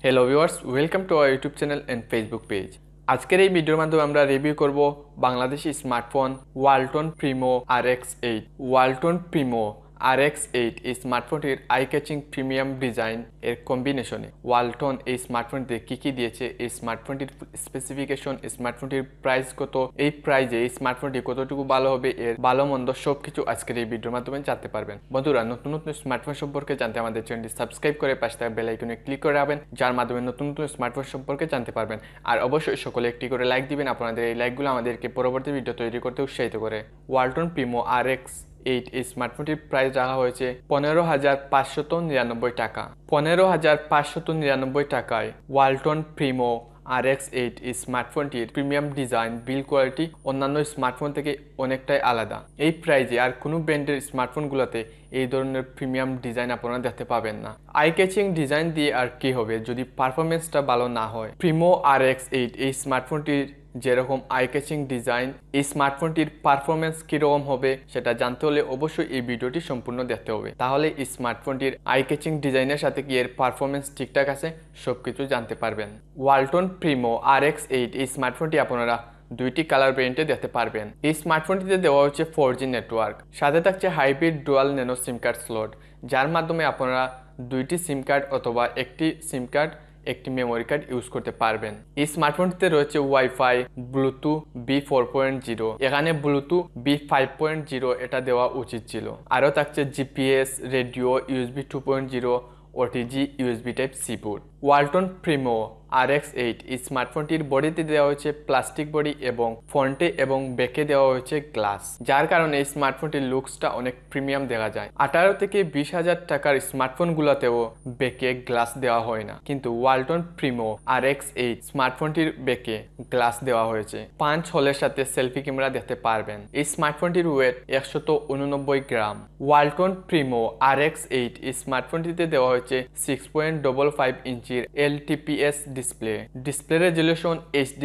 Hello viewers, welcome to our YouTube channel and Facebook page. আজকের এই ভিডিওর মাধ্যমে আমরা রিভিউ করব Bangladeshi smartphone Walton Primo RX8. Walton Primo RX8 এই স্মার্টফোনটির আই ক্যাচিং প্রিমিয়াম ডিজাইন এর কম্বিনেশনে ওয়ালটন এই স্মার্টফোনটিতে কি দিয়েছে, এই স্মার্টফোনটির স্পেসিফিকেশন, স্মার্টফোনটির প্রাইস কত, এই প্রাইজে এই স্মার্টফোনটি কতটুকু ভালো হবে, এর ভালো মন্দ সবকিছু আজকের এই ভিডিওর মাধ্যমে জানতে পারবেন। বন্ধুরা, নতুন নতুন স্মার্টফোন সম্পর্কে জানতে আমাদের চ্যানেলটি সাবস্ক্রাইব করে পাশে থাকা বেল আইকনে ক্লিক করে রাখবেন, যার মাধ্যমে নতুন নতুন স্মার্টফোন সম্পর্কে জানতে পারবেন। আর অবশ্যই সকলে একটি করে লাইক দিবেন, আপনাদের এই লাইকগুলো আমাদেরকে পরবর্তী ভিডিও তৈরি করতে উৎসাহিত করে। ওয়ালটন প্রিমো RX8 এই স্মার্টফোনটির প্রাইস রাখা হয়েছে 15,599 টাকা। 15,599 টাকায় ওয়ালটন প্রিমো RX8 এই স্মার্টফোনটির প্রিমিয়াম ডিজাইন, বিল কোয়ালিটি অন্যান্য স্মার্টফোন থেকে অনেকটাই আলাদা। এই প্রাইজে আর কোনো ব্র্যান্ডের স্মার্টফোনগুলোতে এই ধরনের প্রিমিয়াম ডিজাইন আপনারা দেখতে পাবেন না। আই ক্যাচিং ডিজাইন দিয়ে আর কি হবে যদি পারফরমেন্সটা ভালো না হয়। প্রিমো RX8 এই স্মার্টফোনটির যেরকম আই ক্যাচিং ডিজাইন, এই স্মার্টফোনটির পারফরমেন্স কীরকম হবে সেটা জানতে হলে অবশ্যই এই ভিডিওটি সম্পূর্ণ দেখতে হবে, তাহলে এই স্মার্টফোনটির আই ক্যাচিং ডিজাইনের সাথে কি এর পারফরমেন্স ঠিকঠাক আছে সবকিছু জানতে পারবেন। ওয়ালটন প্রিমো RX8 এই স্মার্টফোনটি আপনারা দুইটি কালার ভেরিয়েন্টে দেখতে পারবেন। এই স্মার্টফোনটিতে দেওয়া হচ্ছে 4G নেটওয়ার্ক, সাথে থাকছে হাইব্রিড ডুয়াল ন্যানো সিম কার্ড স্লট, যার মাধ্যমে আপনারা দুইটি সিম কার্ড অথবা একটি সিম কার্ড, একটি মেমোরি কার্ড ইউজ করতে পারবেন। এই স্মার্টফোনটিতে রয়েছে ওয়াইফাই, ব্লুটুথ B4.0, এখানে ব্লুটুথ B5.0 এটা দেওয়া উচিত ছিল। আরও থাকছে GPS, radio, USB 2.0, OTG, USB Type-C port. Walton Primo RX8 এই স্মার্টফোনটির বডিতে দেওয়া হয়েছে প্লাস্টিক বডি এবং ফ্রন্টে এবং ব্যাকে দেওয়া হয়েছে গ্লাস, যার কারণে এই স্মার্টফোনটির লুকসটা অনেক প্রিমিয়াম দেখা যায়। 18 থেকে 20,000 টাকার স্মার্টফোনগুলোতেও ব্যাকে গ্লাস দেওয়া হয় না, কিন্তু ওয়ালটন প্রিমো RX8 স্মার্টফোনটির ব্যাকে গ্লাস দেওয়া হয়েছে। 5 হোলের সাথে সেলফি ক্যামেরা দেখতে পারবেন। এই স্মার্টফোনটির ওয়েট 189 গ্রাম। ওয়ালটন প্রিমো RX8 এই স্মার্টফোনটিতে দেওয়া হয়েছে 6.55 ইঞ্চির LTPS display resolution HD+,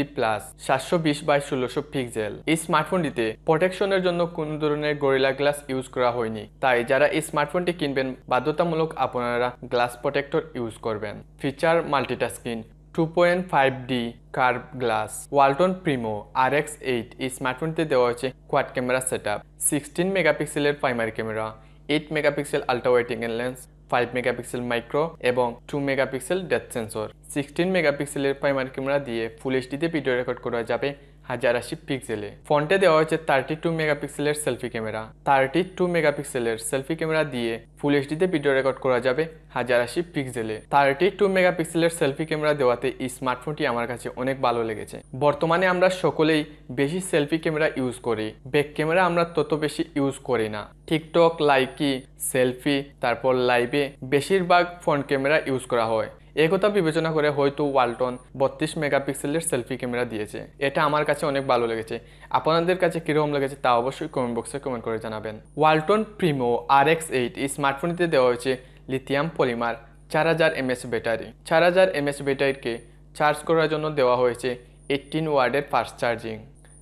720x1600 pixel. এই স্মার্টফোনটিতে প্রোটেকশনের জন্য কোনো ধরনের গরিলা গ্লাস ইউজ করা হয়নি, তাই যারা এই স্মার্টফোনটি কিনবেন বাধ্যতামূলক আপনারা গ্লাস প্রোটেক্টর ইউজ করবেন। Feature multitasking, 2.5D curve glass. Walton Primo RX8 এই স্মার্টফোনটিতে দেওয়া হয়েছে কোয়াড ক্যামেরা সেটআপ, 16 মেগাপিক্সেলের primary camera, 8 megapixel ultra wide angle lens, 5 megapixel micro এবং 2 মেগাপিক্সেল ডেপথ সেন্সর। 16 মেগাপিক্সেলের প্রাইমারি ক্যামেরা দিয়ে ফুল এইচডিতে ভিডিও রেকর্ড করা যাবে 1080 পিক্সেলে। ফ্রন্টে দেওয়া হয়েছে 32 মেগাপিক্সেলের সেলফি ক্যামেরা। 32 মেগাপিক্সেলের সেলফি ক্যামেরা দিয়ে ফুল এইচডিতে ভিডিও রেকর্ড করা যাবে 1080 পিক্সেলে। 32 মেগাপিক্সেলের সেলফি ক্যামেরা দেওয়াতে এই স্মার্টফোনটি আমার কাছে অনেক ভালো লেগেছে। বর্তমানে আমরা সকলেই বেশি সেলফি ক্যামেরা ইউজ করি, ব্যাক ক্যামেরা আমরা তত বেশি ইউজ করি না। টিকটক, লাইকি, সেলফি, তারপর লাইভে বেশিরভাগ ফ্রন্ট ক্যামেরা ইউজ করা হয়। একথা বিবেচনা করে হয়তো ওয়ালটন 32 মেগাপিক্সেলের সেলফি ক্যামেরা দিয়েছে। এটা আমার কাছে অনেক ভালো লেগেছে। আপনাদের কাছে কীরকম লেগেছে তা অবশ্যই কমেন্ট বক্সে কমেন্ট করে জানাবেন। ওয়ালটন প্রিমো RX8 এই স্মার্টফোনটিতে দেওয়া হয়েছে lithium polymer 4000 mAh battery. 4000 mAh ব্যাটারিকে চার্জ করার জন্য দেওয়া হয়েছে 18 ওয়াটের ফাস্ট চার্জিং।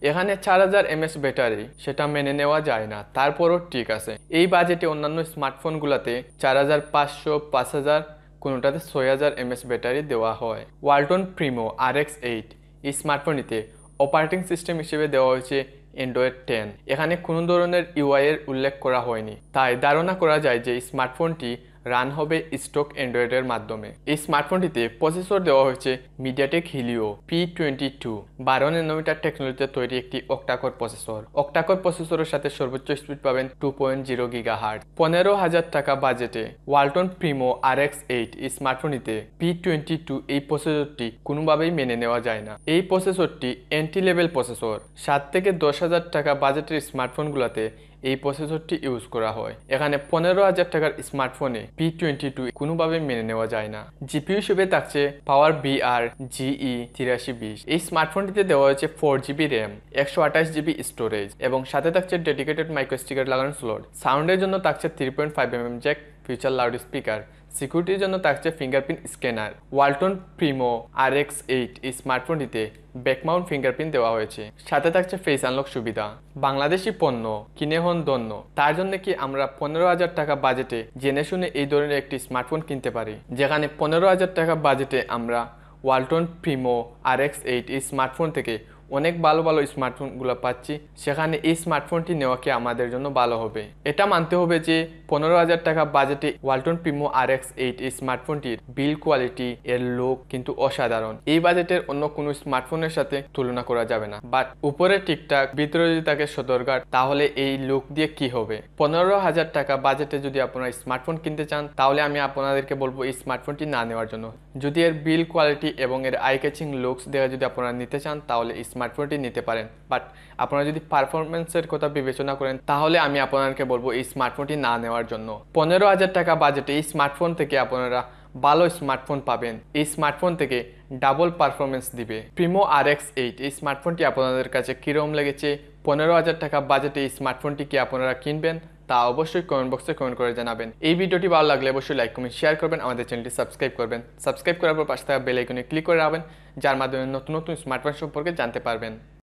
এখানে 4000 mAh ব্যাটারি সেটা মেনে নেওয়া যায় না, তারপরও ঠিক আছে। এই বাজেটে অন্যান্য স্মার্টফোনগুলোতে 4500, 5000, কোনোটাতে 6000 mAh ব্যাটারি দেওয়া হয়। ওয়ালটন প্রিমো RX8 এই স্মার্টফোনটিতে অপারেটিং সিস্টেম হিসেবে দেওয়া হয়েছে অ্যান্ড্রয়েড 10। এখানে কোনো ধরনের UI এর উল্লেখ করা হয়নি, তাই ধারণা করা যায় যে স্মার্টফোনটি রান হবে স্টক অ্যান্ড্রয়েডের মাধ্যমে। এই স্মার্টফোনটিতে প্রসেসর দেওয়া হয়েছে মিডিয়াটেক হিলিও P22 12 ন্যানোমিটার টেকনোলজিতে তৈরি একটি অক্টাকোর প্রসেসর। অক্টাকোর প্রসেসরের সাথে সর্বোচ্চ স্পিড পাবেন 2.0 GHz। 15,000 টাকা বাজেটে ওয়ালটন প্রিমো RX8 এই স্মার্টফোনটিতে P22 এই প্রসেসরটি কোনোভাবেই মেনে নেওয়া যায় না। এই প্রসেসরটি এন্ট্রি লেভেল প্রসেসর। 7 থেকে 10,000 টাকা বাজেটের স্মার্টফোনগুলোতে এই প্রসেসরটি ইউজ করা হয়। এখানে 15,000 টাকার স্মার্টফোনে P22 কোনোভাবে মেনে নেওয়া যায় না। জিপিইউ হিসেবে থাকছে পাওয়ার VR GE8320। এই স্মার্টফোনটিতে দেওয়া হয়েছে 4GB র্যাম, 128GB স্টোরেজ এবং সাথে থাকছে ডেডিকেটেড মাইক্রো স্পিকার লাগানো স্লট। সাউন্ডের জন্য থাকছে 3.5mm Jack, future loud speaker, সিকিউরিটির জন্য থাকছে fingerprint scanner. Walton Primo RX8 এই স্মার্টফোনটিতে ব্যাকমাউন্ট ফিঙ্গারপ্রিন্ট দেওয়া হয়েছে। সাথে থাকছে ফেস আনলক সুবিধা। বাংলাদেশি পণ্য কিনে হন ধন্য। তার জন্য কি আমরা 15,000 টাকা বাজেটে জেনে শুনে এই ধরনের একটি স্মার্টফোন কিনতে পারি, যেখানে 15,000 টাকা বাজেটে আমরা ওয়ালটন প্রিমো RX8 এই স্মার্টফোন থেকে অনেক ভালো ভালো স্মার্টফোনগুলো পাচ্ছি। সেখানে এই স্মার্টফোনটি নেওয়া কি আমাদের জন্য ভালো হবে? এটা মানতে হবে যে 15,000 টাকা বাজেটে ওয়ালটন প্রিমো RX8 এই স্মার্টফোনটির বিল কোয়ালিটি এর লুক কিন্তু অসাধারণ। এই বাজেটের অন্য কোনো স্মার্টফোনের সাথে তুলনা করা যাবে না। বাট উপরে ঠিকঠাক ভিতরে যদি থাকে সদরঘাট, তাহলে এই লুক দিয়ে কি হবে? 15,000 টাকা বাজেটে যদি আপনারা স্মার্টফোন কিনতে চান, তাহলে আমি আপনাদেরকে বলবো এই স্মার্টফোনটি না নেওয়ার জন্য। যদি এর বিল কোয়ালিটি এবং এর আই ক্যাচিং লুকস দেখে যদি আপনারা নিতে চান, তাহলে স্মার্টফোনটি নিতে পারেন। বাট আপনারা যদি পারফরমেন্সের কথা বিবেচনা করেন, তাহলে আমি আপনাদেরকে বলবো এই স্মার্টফোনটি না নেওয়ার জন্য। 15,000 টাকা বাজেটে এই স্মার্টফোন থেকে আপনারা ভালো স্মার্টফোন পাবেন। এই স্মার্টফোন থেকে ডাবল পারফরমেন্স দিবে। প্রিমো RX8 এই স্মার্টফোনটি আপনাদের কাছে কিরকম লেগেছে? 15,000 টাকা বাজেটে এই স্মার্টফোনটি কি আপনারা কিনবেন? তা অবশ্যই কমেন্ট বক্সে কমেন্ট করে জানাবেন। এই ভিডিওটি ভালো লাগলে অবশ্যই লাইক কমেন্ট শেয়ার করবেন, আমাদের চ্যানেলটি সাবস্ক্রাইব করবেন। সাবস্ক্রাইব করার পর পাশে থাকা বেল আইকনে ক্লিক করে রাখবেন, যার মাধ্যমে নতুন নতুন স্মার্টফোন সম্পর্কে জানতে পারবেন।